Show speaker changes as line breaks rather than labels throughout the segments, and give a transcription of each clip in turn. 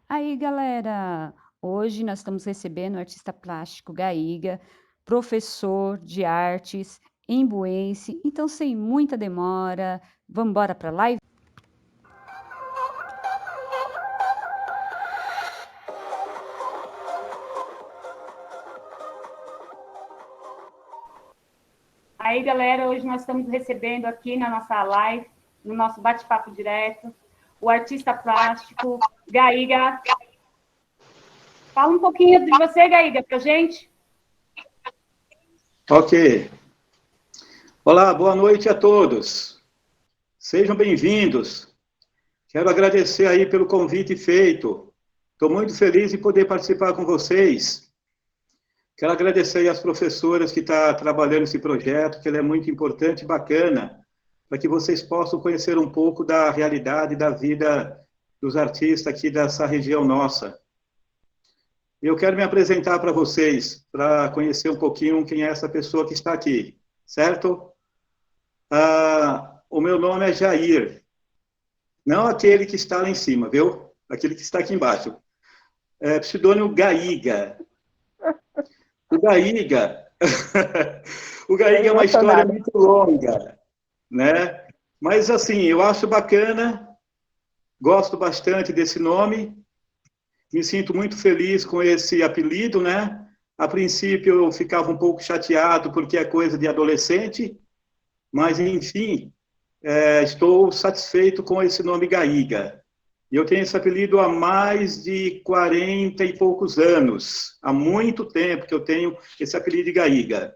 Aí, galera, hoje nós estamos recebendo o artista plástico Gaiga, professor de artes, embuense. Então, sem muita demora, vamos embora para a live?
Aí, galera, hoje nós estamos recebendo aqui na nossa live, no nosso bate-papo direto, o artista plástico Gaiga. Fala um pouquinho de você, Gaiga, para a gente.
Ok. Olá, boa noite a todos. Sejam bem-vindos. Quero agradecer aí pelo convite feito. Estou muito feliz em poder participar com vocês. Quero agradecer aí às professoras que estão trabalhando esse projeto, que ele é muito importante e bacana, para que vocês possam conhecer um pouco da realidade da vida dos artistas aqui dessa região nossa. Eu quero me apresentar para vocês, para conhecer um pouquinho quem é essa pessoa que está aqui, certo? O meu nome é Jair, não aquele que está lá em cima, viu? Aquele que está aqui embaixo. Pseudônimo Gaiga. O Gaiga, o Gaiga é uma história muito longa, né? Mas, assim, eu acho bacana, gosto bastante desse nome, me sinto muito feliz com esse apelido, né? A princípio eu ficava um pouco chateado porque é coisa de adolescente, mas, enfim, estou satisfeito com esse nome Gaiga. Eu tenho esse apelido há mais de 40 e poucos anos. Há muito tempo que eu tenho esse apelido de Gaiga.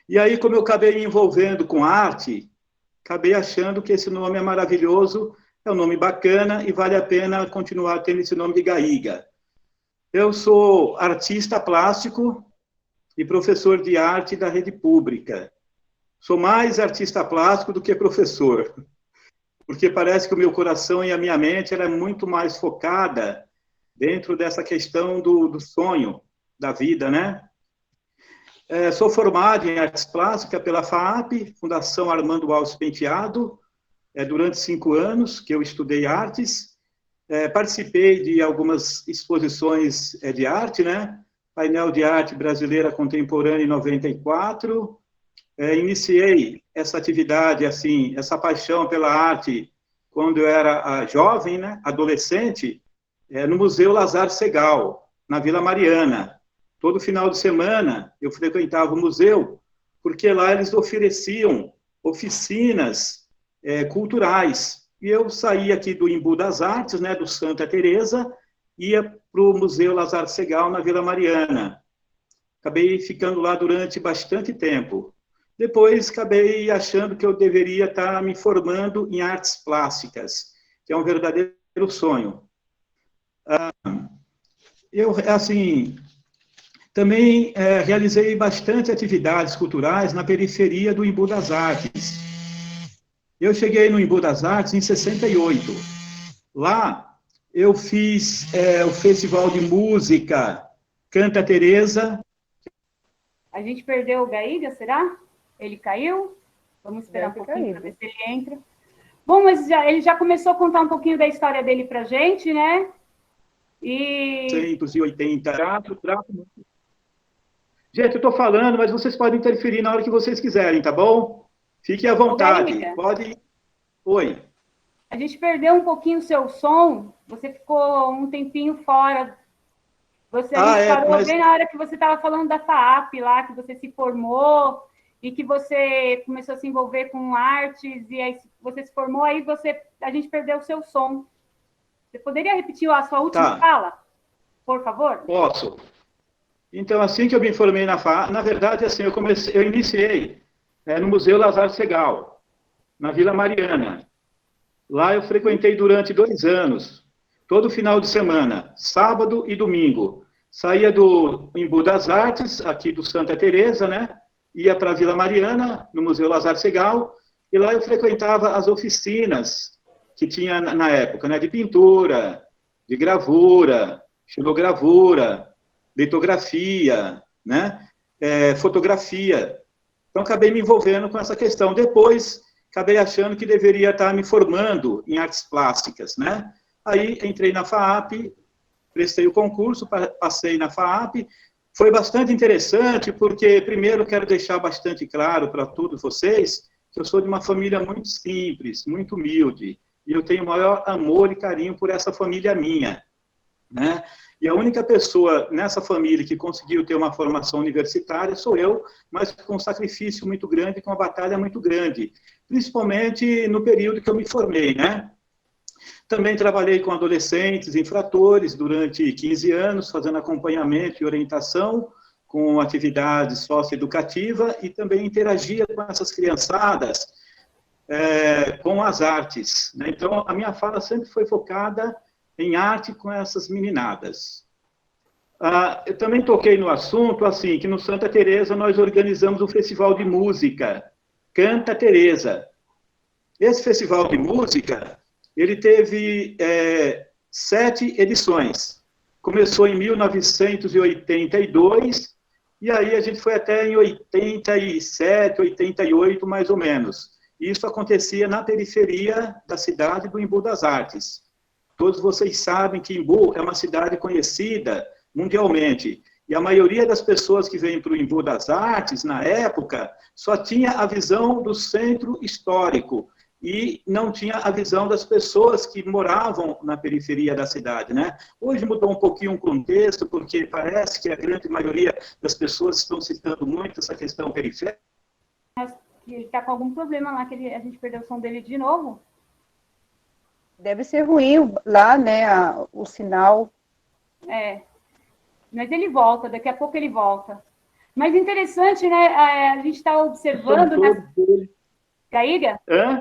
E aí, como eu acabei me envolvendo com arte, acabei achando que esse nome é maravilhoso, é um nome bacana e vale a pena continuar tendo esse nome de Gaiga. Eu sou artista plástico e professor de arte da rede pública. Sou mais artista plástico do que professor, porque parece que o meu coração e a minha mente ela é muito mais focada dentro dessa questão do sonho, da vida, né? Sou formado em artes plásticas pela FAAP, Fundação Armando Alves Penteado, durante 5 anos que eu estudei artes, participei de algumas exposições de arte, né? Painel de Arte Brasileira Contemporânea em 94, iniciei essa atividade, assim, essa paixão pela arte quando eu era jovem, né, adolescente, no Museu Lazar Segal, na Vila Mariana. Todo final de semana eu frequentava o museu, porque lá eles ofereciam oficinas culturais. E eu saía aqui do Embu das Artes, né, do Santa Teresa, ia para o Museu Lazar Segal, na Vila Mariana. Acabei ficando lá durante bastante tempo. Depois, acabei achando que eu deveria estar me formando em artes plásticas, que é um verdadeiro sonho. Eu, assim, também realizei bastante atividades culturais na periferia do Embu das Artes. Eu cheguei no Embu das Artes em 68. Lá, eu fiz o Festival de Música Canta Teresa.
A gente perdeu o Gaiga, será? Ele caiu? Vamos esperar um pouquinho para ver se ele entra. Bom, mas ele já começou a contar um pouquinho da história dele para a gente, né? E...
180. Gente, eu estou falando, mas vocês podem interferir na hora que vocês quiserem, tá bom? Fiquem à vontade. Pode. Oi.
A gente perdeu um pouquinho o seu som. Você ficou um tempinho fora. A gente parou bem na hora que você estava falando da FAAP lá, que você se formou e que você começou a se envolver com artes, e aí você se formou, aí a gente perdeu o seu som. Você poderia repetir a sua última fala, por favor?
Posso. Então, assim que eu me formei na FAAP, na verdade, assim, eu iniciei no Museu Lazar Segal, na Vila Mariana. Lá eu frequentei durante 2 anos, todo final de semana, sábado e domingo. Saía do Embu das Artes, aqui do Santa Teresa, né? Ia para a Vila Mariana, no Museu Lazar Segal, e lá eu frequentava as oficinas que tinha na época, né? De pintura, de gravura, xilogravura, litografia, né? Fotografia. Então, acabei me envolvendo com essa questão. Depois, acabei achando que deveria estar me formando em artes plásticas, né? Aí, entrei na FAAP, prestei o concurso, passei na FAAP. Foi bastante interessante, porque, primeiro, quero deixar bastante claro para todos vocês que eu sou de uma família muito simples, muito humilde, e eu tenho o maior amor e carinho por essa família minha, né? E a única pessoa nessa família que conseguiu ter uma formação universitária sou eu, mas com um sacrifício muito grande, com uma batalha muito grande, principalmente no período que eu me formei, né? Também trabalhei com adolescentes infratores durante 15 anos, fazendo acompanhamento e orientação com atividades socioeducativa e também interagia com essas criançadas com as artes, né? Então, a minha fala sempre foi focada em arte com essas meninadas. Eu também toquei no assunto, assim, que no Santa Teresa nós organizamos um festival de música, Canta Teresa. Esse festival de música, ele teve 7 edições. Começou em 1982, e aí a gente foi até em 87, 88, mais ou menos. Isso acontecia na periferia da cidade do Embu das Artes. Todos vocês sabem que Embu é uma cidade conhecida mundialmente. E a maioria das pessoas que vêm para o Embu das Artes, na época, só tinha a visão do centro histórico e não tinha a visão das pessoas que moravam na periferia da cidade, né? Hoje mudou um pouquinho o contexto, porque parece que a grande maioria das pessoas estão citando muito essa questão periférica.
Ele está com algum problema lá, que a gente perdeu o som dele de novo.
Deve ser ruim lá, né, o sinal.
Mas ele volta, daqui a pouco ele volta. Mas interessante, né, a gente está observando... Gaíga?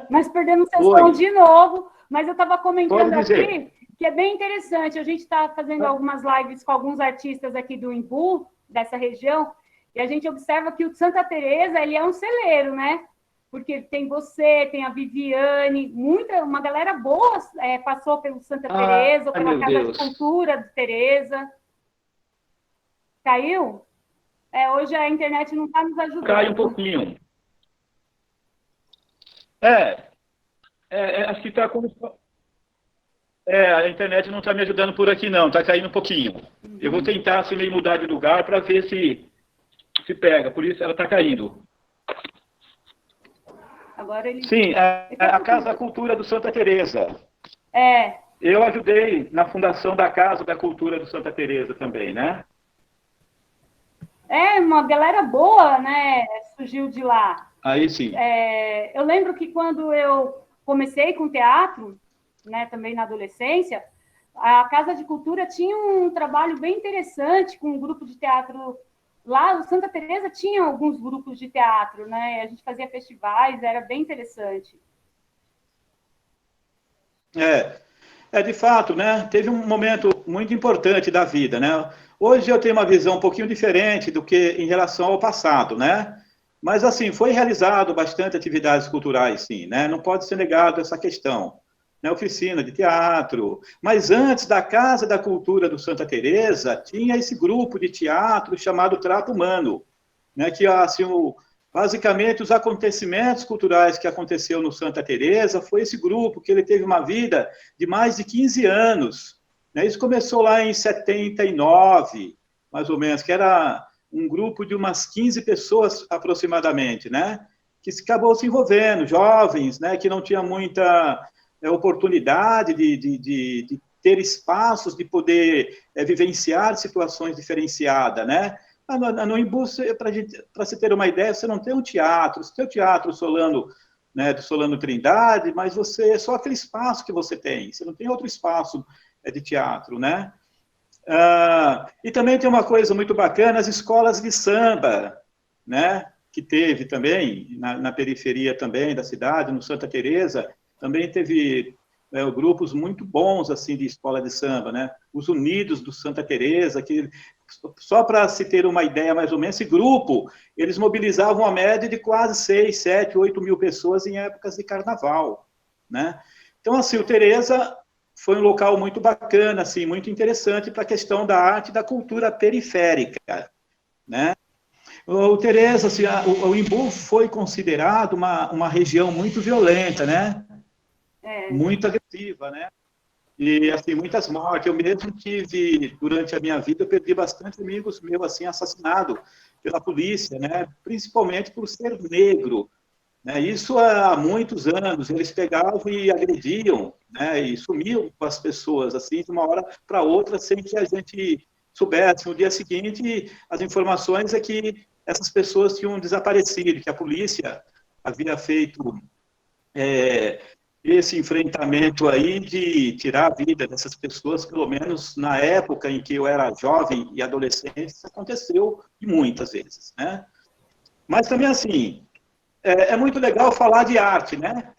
Nós perdemos o som de novo, mas eu estava comentando aqui que é bem interessante. A gente está fazendo algumas lives com alguns artistas aqui do Embu, dessa região, e a gente observa que o Santa Teresa, ele é um celeiro, né? Porque tem você, tem a Viviane, uma galera boa passou pelo Santa Teresa, pela Casa de Cultura de Teresa. Caiu? Hoje a internet não está nos ajudando.
Cai um pouquinho. Acho que está como... a internet não está me ajudando por aqui, não. Está caindo um pouquinho. Eu vou tentar, assim, meio mudar de lugar para ver se pega. Por isso ela está caindo.
Agora ele...
Sim, a Casa da Cultura do Santa Teresa. Eu ajudei na fundação da Casa da Cultura do Santa Teresa também, né?
Uma galera boa, né? Surgiu de lá.
Aí sim.
Eu lembro que quando eu comecei com teatro, né, também na adolescência, a Casa de Cultura tinha um trabalho bem interessante com um grupo de teatro. Lá, o Santa Teresa tinha alguns grupos de teatro, né? A gente fazia festivais, era bem interessante.
De fato, né? Teve um momento muito importante da vida, né? Hoje eu tenho uma visão um pouquinho diferente do que em relação ao passado, né? Mas, assim, foi realizado bastante atividades culturais, sim, né? Não pode ser negado essa questão. Né? Oficina de teatro. Mas antes da Casa da Cultura do Santa Teresa, tinha esse grupo de teatro chamado Trato Humano, né? Que, assim, basicamente, os acontecimentos culturais que aconteceu no Santa Teresa foi esse grupo, que ele teve uma vida de mais de 15 anos. Né? Isso começou lá em 79, mais ou menos, que era um grupo de umas 15 pessoas aproximadamente, né? Que acabou se envolvendo, jovens, né? Que não tinha muita oportunidade de ter espaços de poder vivenciar situações diferenciadas, né? No Embu, para se ter uma ideia, você não tem um teatro, você tem o Teatro Solano, né, do Solano Trindade, mas você só aquele espaço que você tem, você não tem outro espaço de teatro, né? E também tem uma coisa muito bacana, as escolas de samba, né, que teve também, na periferia também da cidade, no Santa Teresa, também teve grupos muito bons, assim, de escola de samba, né, os Unidos do Santa Teresa, que, só para se ter uma ideia mais ou menos, esse grupo, eles mobilizavam a média de quase 6, 7, 8 mil pessoas em épocas de carnaval, né. Então, assim, o Teresa foi um local muito bacana, assim, muito interessante para a questão da arte e da cultura periférica, né? O Teresa, assim, o Embu foi considerado uma região muito violenta, né? Muito agressiva, né? E, assim, muitas mortes. Eu mesmo tive, durante a minha vida, eu perdi bastante amigos meus, assim, assassinados pela polícia, né? Principalmente por ser negro, né? Isso há muitos anos. Eles pegavam e agrediam, né? E sumiam com as pessoas, assim, de uma hora para outra, sem que a gente soubesse. No dia seguinte, as informações é que essas pessoas tinham desaparecido, que a polícia havia feito esse enfrentamento aí de tirar a vida dessas pessoas, pelo menos na época em que eu era jovem e adolescente, isso aconteceu muitas vezes, né? Mas também, assim, é muito legal falar de arte, né?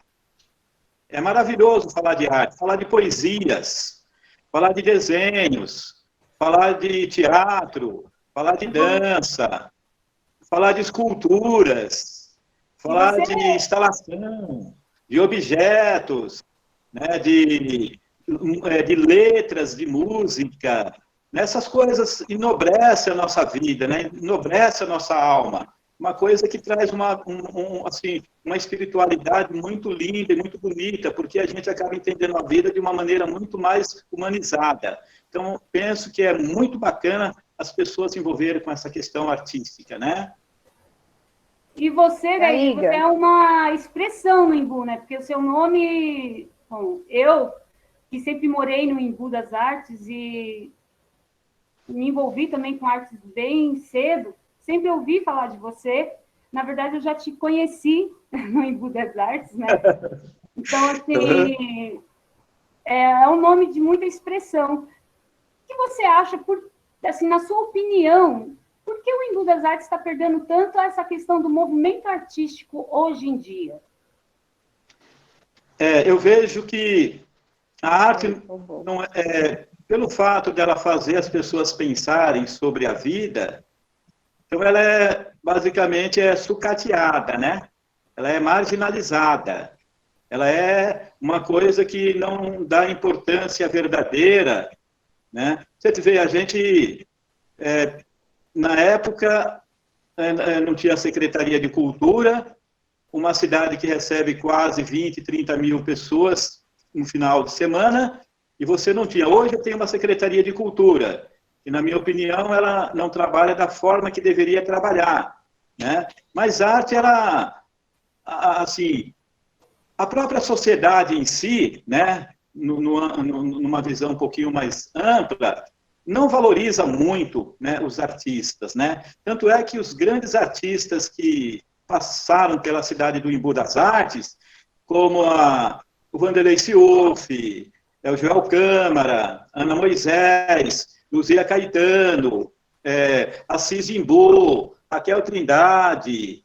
É maravilhoso falar de arte, falar de poesias, falar de desenhos, falar de teatro, falar de dança, falar de esculturas, falar de instalação, de objetos, né, de letras, de música. Essas coisas enobrecem a nossa vida, né, enobrece a nossa alma. Uma coisa que traz assim, uma espiritualidade muito linda e muito bonita, porque a gente acaba entendendo a vida de uma maneira muito mais humanizada. Então, penso que é muito bacana as pessoas se envolverem com essa questão artística, né?
E você, Gaíga, você é uma expressão no Embu, né? Porque o seu nome... Bom, eu, que sempre morei no Embu das Artes e me envolvi também com artes bem cedo, sempre ouvi falar de você. Na verdade, eu já te conheci no Embu das Artes, né? Então, assim, é um nome de muita expressão. O que você acha, assim, na sua opinião, por que o Embu das Artes está perdendo tanto essa questão do movimento artístico hoje em dia?
Eu vejo que a arte, não pelo fato dela fazer as pessoas pensarem sobre a vida, então ela basicamente sucateada, né? Ela é marginalizada. Ela é uma coisa que não dá importância verdadeira, né? Você vê, a gente... na época, não tinha Secretaria de Cultura, uma cidade que recebe quase 20, 30 mil pessoas no final de semana, e você não tinha. Hoje tem uma Secretaria de Cultura, que, na minha opinião, ela não trabalha da forma que deveria trabalhar, né? Mas a arte era, assim, a própria sociedade em si, né? Numa visão um pouquinho mais ampla, não valoriza muito, né, os artistas, né? Tanto é que os grandes artistas que passaram pela cidade do Embu das Artes, como o Wanderlei Cioffi, o Joel Câmara, Ana Moisés, Luzia Caetano, Assis Imbu, Raquel Trindade,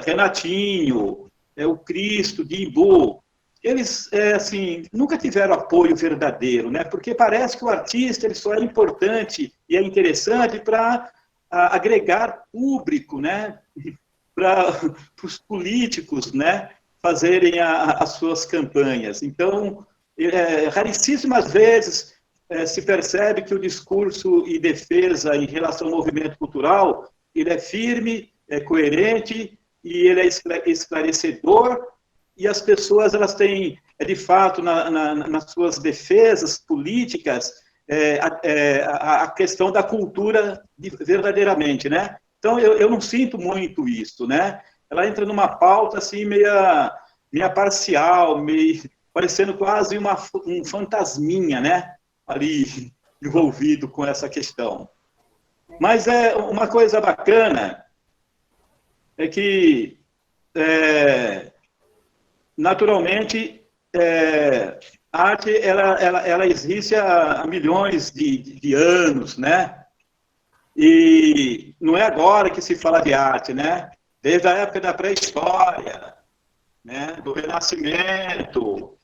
Renatinho, o Cristo de Imbu, eles, assim, nunca tiveram apoio verdadeiro, né? Porque parece que o artista ele só é importante e é interessante para agregar público, né? Para os políticos, né? Fazerem as suas campanhas. Então, raríssimas vezes se percebe que o discurso e defesa em relação ao movimento cultural, ele é firme, é coerente e ele é esclarecedor, e as pessoas elas têm, de fato, nas suas defesas políticas, a questão da cultura verdadeiramente, né? Então, eu não sinto muito isso, né? Ela entra numa pauta, assim, meia parcial, meio, parecendo quase um fantasminha, né? Ali, envolvido com essa questão. Mas uma coisa bacana é que, naturalmente, a arte ela existe há milhões de anos, né? E não é agora que se fala de arte, né? Desde a época da pré-história, né? Do Renascimento,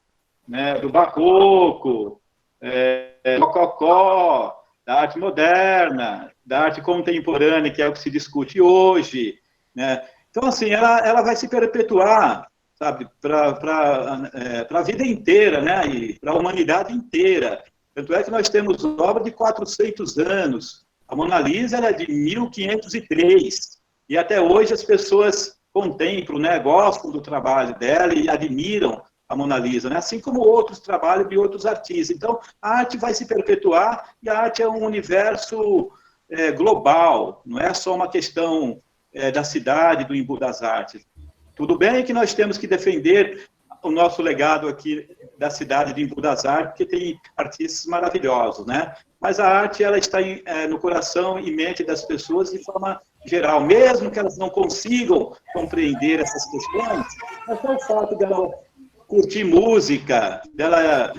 né? Do Barroco, do Rococó, da arte moderna, da arte contemporânea, que é o que se discute hoje, né? Então, assim, ela vai se perpetuar, sabe, para a vida inteira, né? E para a humanidade inteira. Tanto é que nós temos obra de 400 anos. A Mona Lisa era de 1503. E até hoje as pessoas contemplam, né? Gostam do trabalho dela e admiram a Mona Lisa, né? Assim como outros trabalhos de outros artistas. Então, a arte vai se perpetuar e a arte é um universo global, não é só uma questão da cidade, do Embu das Artes. Tudo bem que nós temos que defender o nosso legado aqui da cidade de Embu das Artes, porque tem artistas maravilhosos, né? Mas a arte, ela está no coração e mente das pessoas de forma geral, mesmo que elas não consigam compreender essas questões, mas só o fato dela curtir música, dela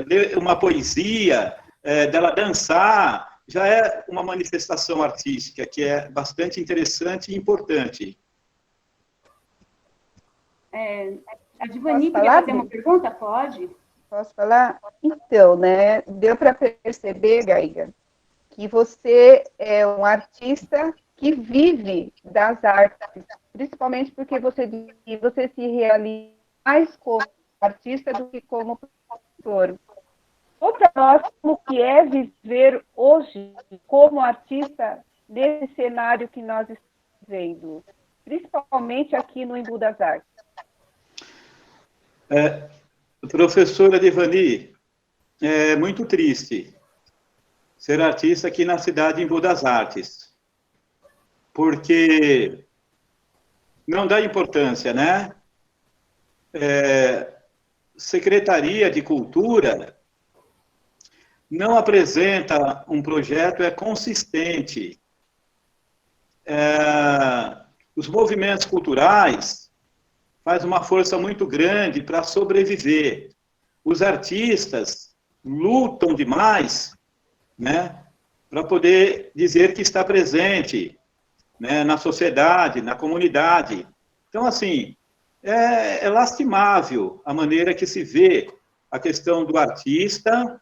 ler uma poesia, dela dançar, já é uma manifestação artística que é bastante interessante e importante.
A Divani queria fazer uma pergunta? Pode?
Posso falar? Então, né, deu para perceber, Gaiga, que você é um artista que vive das artes, principalmente porque você se realiza mais como artista do que como professor. Ou para nós, como que é viver hoje como artista nesse cenário que nós estamos vendo, principalmente aqui no Embu das Artes?
Professora Devani, é muito triste ser artista aqui na cidade de Embu das Artes, porque não dá importância, né? Secretaria de Cultura não apresenta um projeto consistente. Os movimentos culturais faz uma força muito grande para sobreviver. Os artistas lutam demais, né, para poder dizer que está presente, né, na sociedade, na comunidade. Então, assim, é lastimável a maneira que se vê a questão do artista,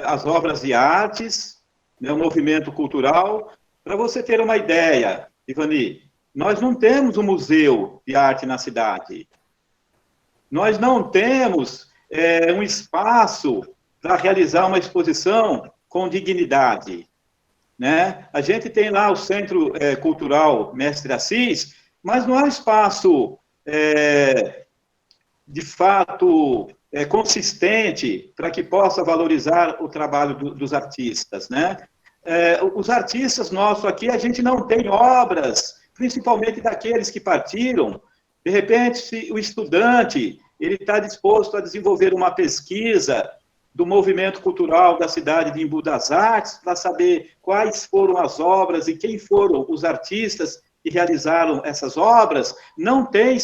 as obras de artes, né, o movimento cultural. Para você ter uma ideia, Ivani, nós não temos um museu de arte na cidade. Nós não temos um espaço para realizar uma exposição com dignidade, né? A gente tem lá o Centro Cultural Mestre Assis, mas não há espaço, de fato, consistente para que possa valorizar o trabalho dos artistas, né? Os artistas nossos aqui, a gente não tem obras, principalmente daqueles que partiram. De repente, se o estudante ele está disposto a desenvolver uma pesquisa do movimento cultural da cidade de Embu das Artes, para saber quais foram as obras e quem foram os artistas que realizaram essas obras, não tem,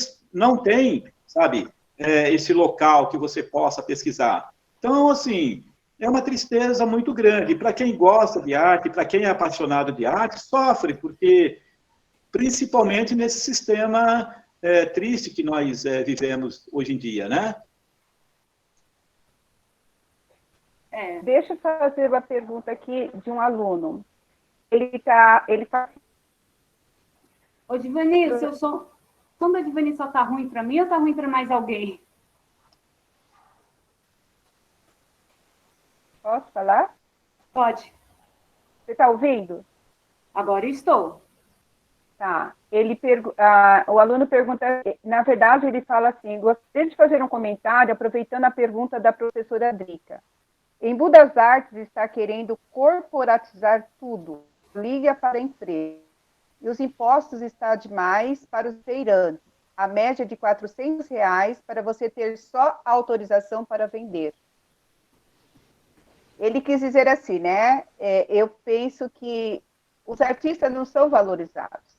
sabe, esse local que você possa pesquisar. Então, assim, é uma tristeza muito grande. Para quem gosta de arte, para quem é apaixonado de arte, sofre, porque principalmente nesse sistema triste que nós vivemos hoje em dia, né?
Deixa eu fazer uma pergunta aqui de um aluno.
Ô, Divani, o seu som da Divani só está ruim para mim ou está ruim para mais alguém?
Posso falar?
Pode.
Você está ouvindo?
Agora estou.
Tá. O aluno pergunta, na verdade, ele fala assim: gostaria de fazer um comentário aproveitando a pergunta da professora Drica. Embu das Artes está querendo corporatizar tudo, liga para a empresa. E os impostos estão demais para os feirantes. A média de R$400 para você ter só autorização para vender. Ele quis dizer assim, né? Eu penso que os artistas não são valorizados.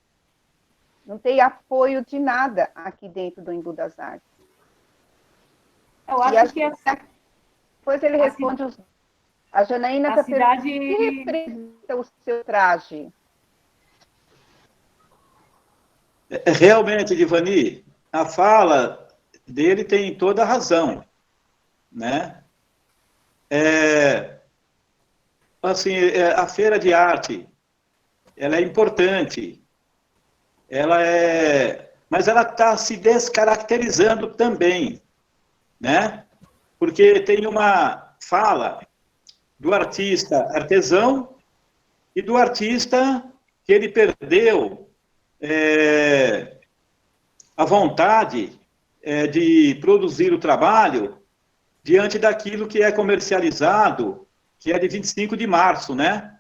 Não tem apoio de nada aqui dentro do Embu das Artes.
Eu acho que
depois ele responde a Janaína está
cidade...
perguntando o que representa o seu traje.
Realmente, Divani, a fala dele tem toda a razão, né? Assim, a feira de arte, ela é importante, mas ela está se descaracterizando também, né? Porque tem uma fala do artista artesão e do artista que ele perdeu a vontade de produzir o trabalho diante daquilo que é comercializado, que é de 25 de março, né?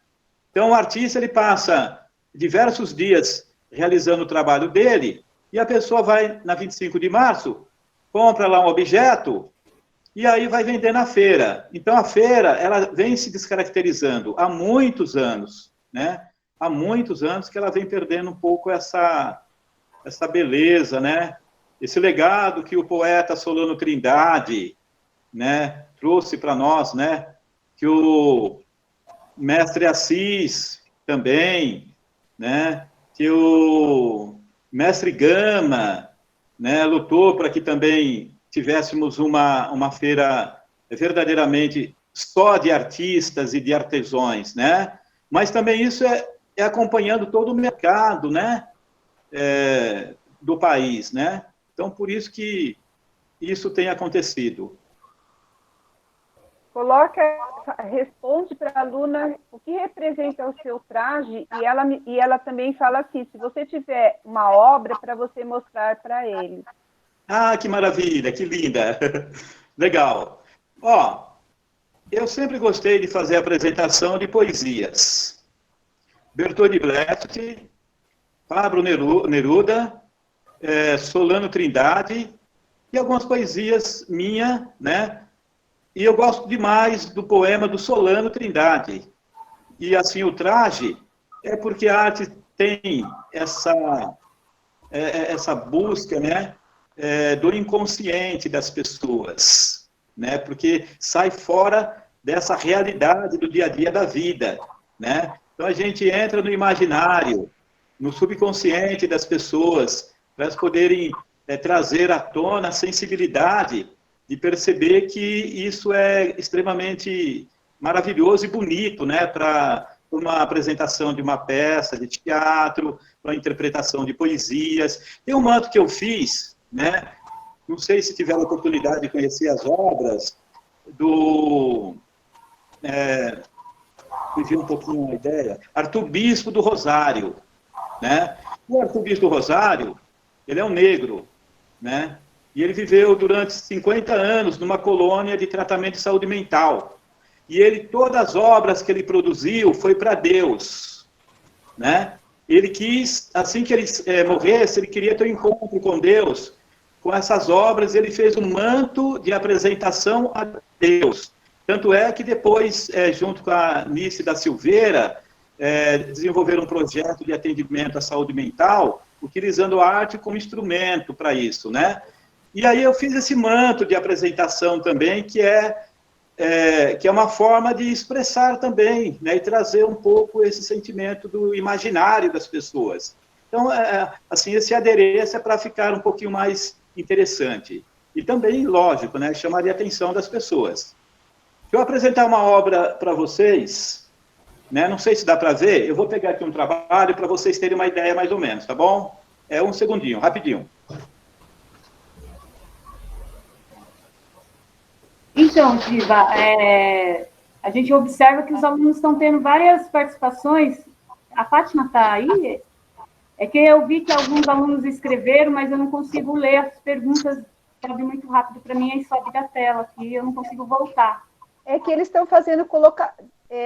Então, o artista, ele passa diversos dias realizando o trabalho dele, e a pessoa vai, na 25 de março, compra lá um objeto, e aí vai vender na feira. Então, a feira, ela vem se descaracterizando há muitos anos, né? Há muitos anos que ela vem perdendo um pouco essa beleza, né? Esse legado que o poeta Solano Trindade, né, trouxe para nós, né? Que o mestre Assis também, né? Que o mestre Gama, né, lutou para que também tivéssemos uma feira verdadeiramente só de artistas e de artesãos, né? Mas também isso é acompanhando todo o mercado, né? Do país, né? Então, por isso que isso tem acontecido.
Responde para a aluna o que representa o seu traje, e ela também fala assim, se você tiver uma obra para você mostrar para eles.
Ah, que maravilha, que linda. Legal. Ó, eu sempre gostei de fazer apresentação de poesias. Bertold Brecht, Pablo Neruda, Solano Trindade e algumas poesias minhas, né? E eu gosto demais do poema do Solano Trindade. E, assim, o traje é porque a arte tem essa busca, né, do inconsciente das pessoas, né? Porque sai fora dessa realidade do dia a dia da vida, né? Então, a gente entra no imaginário, no subconsciente das pessoas, para elas poderem trazer à tona a sensibilidade de perceber que isso é extremamente maravilhoso e bonito, né, para uma apresentação de uma peça de teatro, para a interpretação de poesias. Tem um manto que eu fiz, né, não sei se tiveram a oportunidade de conhecer as obras do... me viu um pouquinho a ideia, Arthur Bispo do Rosário, né? O Arthur Bispo do Rosário, ele é um negro, né? E ele viveu durante 50 anos numa colônia de tratamento de saúde mental. E todas as obras que ele produziu foi para Deus, né? Ele quis, assim que ele morresse, ele queria ter um encontro com Deus. Com essas obras, ele fez um manto de apresentação a Deus. Tanto é que depois, junto com a Nice da Silveira, desenvolveram um projeto de atendimento à saúde mental, utilizando a arte como instrumento para isso, né? E aí eu fiz esse manto de apresentação também, que é uma forma de expressar também, né, e trazer um pouco esse sentimento do imaginário das pessoas. Então, assim, esse adereço é para ficar um pouquinho mais interessante. E também, lógico, né, chamaria a atenção das pessoas. Se eu apresentar uma obra para vocês, né, não sei se dá para ver, eu vou pegar aqui um trabalho para vocês terem uma ideia mais ou menos, tá bom? Um segundinho, rapidinho.
Então, Diva, a gente observa que os alunos estão tendo várias participações. A Fátima está aí? É que eu vi que alguns alunos escreveram, mas eu não consigo ler as perguntas, sobe muito rápido para mim, aí sobe da tela aqui, eu não consigo voltar.
É que eles estão fazendo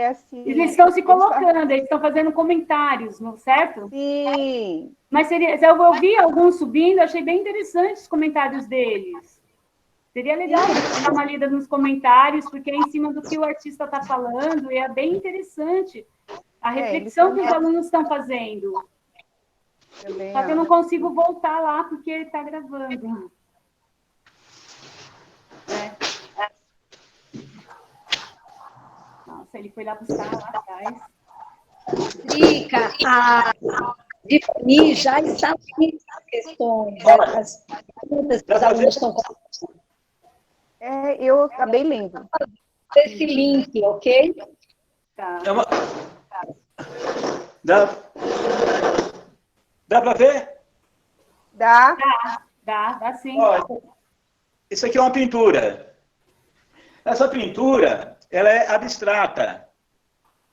assim,
eles estão se colocando, eles estão fazendo comentários, não certo?
Sim.
Mas eu ouvi alguns subindo, achei bem interessantes os comentários deles. Seria legal dar uma lida nos comentários, porque é em cima do que o artista está falando, e é bem interessante a reflexão que os alunos estão fazendo. Só que eu não consigo voltar lá, porque ele está gravando. Nossa, ele foi lá buscar lá atrás.
Drica, a Difani já está aqui as questões, as perguntas que os alunos estão colocando.
Eu acabei lendo.
Esse link, ok?
Tá.
Dá para ver?
Dá
Sim.
Ó, isso aqui é uma pintura. Essa pintura, ela é abstrata.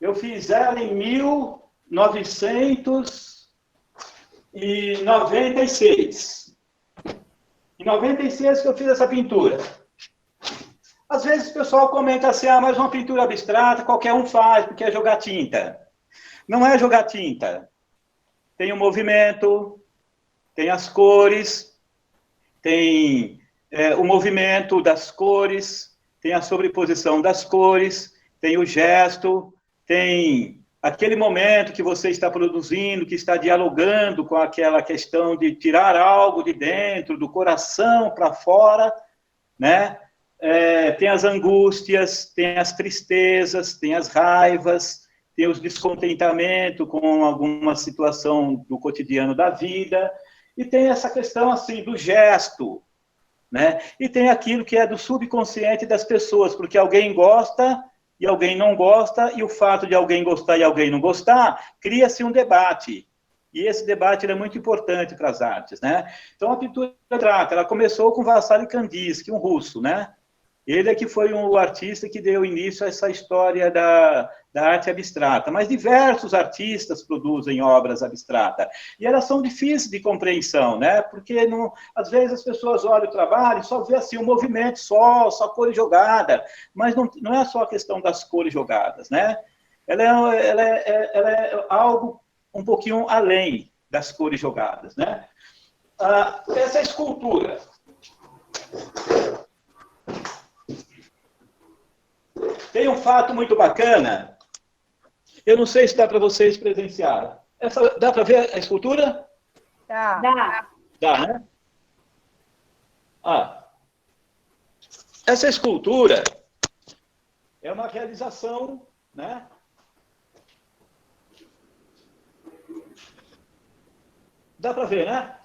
Eu fiz ela em 1996. Em 96 que eu fiz essa pintura. Às vezes o pessoal comenta assim, ah, mas uma pintura abstrata qualquer um faz, porque é jogar tinta. Não é jogar tinta. Tem o movimento, tem as cores, tem o movimento das cores, tem a sobreposição das cores, tem o gesto, tem aquele momento que você está produzindo, que está dialogando com aquela questão de tirar algo de dentro, do coração para fora, né? Tem as angústias, tem as tristezas, tem as raivas, tem os descontentamentos com alguma situação do cotidiano da vida, e tem essa questão assim do gesto, né? E tem aquilo que é do subconsciente das pessoas, porque alguém gosta e alguém não gosta, e o fato de alguém gostar e alguém não gostar, cria-se um debate. E esse debate é muito importante para as artes, né? Então, a pintura abstrata, ela começou com Vassily Kandinsky, um russo, né? Ele é que foi o artista que deu início a essa história da arte abstrata. Mas diversos artistas produzem obras abstratas. E elas são difíceis de compreensão, né? Porque, às vezes, as pessoas olham o trabalho e só vê assim, um movimento só cores jogadas. Mas não é só a questão das cores jogadas, né? Ela é algo um pouquinho além das cores jogadas, né? Essa escultura... Tem um fato muito bacana, eu não sei se dá para vocês presenciar. Dá para ver a escultura?
Dá.
Dá, né? Essa escultura é uma realização, né? Dá para ver, né?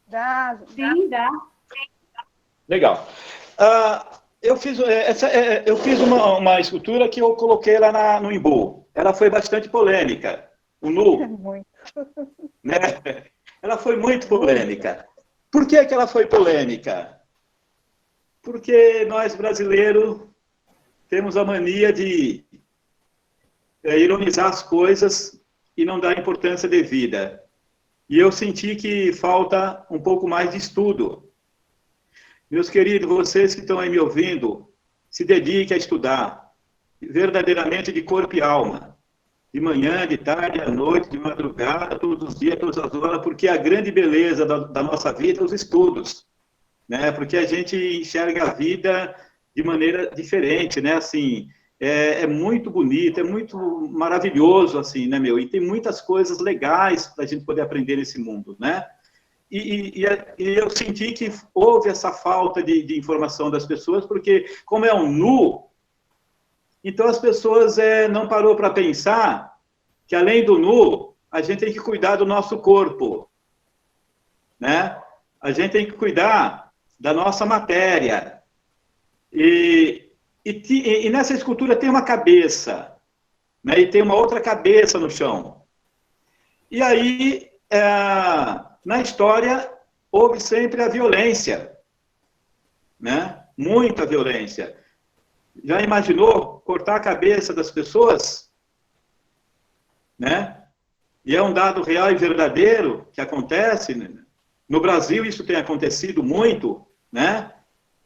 Dá.
Sim, dá.
Legal. Eu fiz uma escultura que eu coloquei lá no Imbu. Ela foi bastante polêmica. O nu.
Muito.
Né? Ela foi muito polêmica. Por que ela foi polêmica? Porque nós, brasileiros, temos a mania de ironizar as coisas e não dar importância devida. E eu senti que falta um pouco mais de estudo. Meus queridos, vocês que estão aí me ouvindo, se dediquem a estudar, verdadeiramente de corpo e alma. De manhã, de tarde, à noite, de madrugada, todos os dias, todas as horas, porque a grande beleza da nossa vida é os estudos, né? Porque a gente enxerga a vida de maneira diferente, né? Assim, é muito bonito, é muito maravilhoso, assim, né, meu? E tem muitas coisas legais para a gente poder aprender nesse mundo, né? E eu senti que houve essa falta de informação das pessoas, porque como é um nu, então as pessoas não parou para pensar que além do nu, a gente tem que cuidar do nosso corpo, né? A gente tem que cuidar da nossa matéria. E nessa escultura tem uma cabeça, né? E tem uma outra cabeça no chão. E aí... na história, houve sempre a violência, né? Muita violência. Já imaginou cortar a cabeça das pessoas? Né? E é um dado real e verdadeiro que acontece. Né? No Brasil, isso tem acontecido muito, né?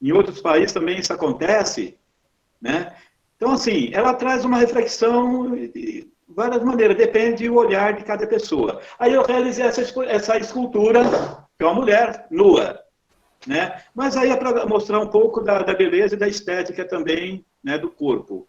Em outros países também isso acontece, né? Então, assim, ela traz uma reflexão... de várias maneiras, depende do olhar de cada pessoa. Aí eu realizei essa escultura, que é uma mulher nua, né? Mas aí é para mostrar um pouco da beleza e da estética também, né, do corpo.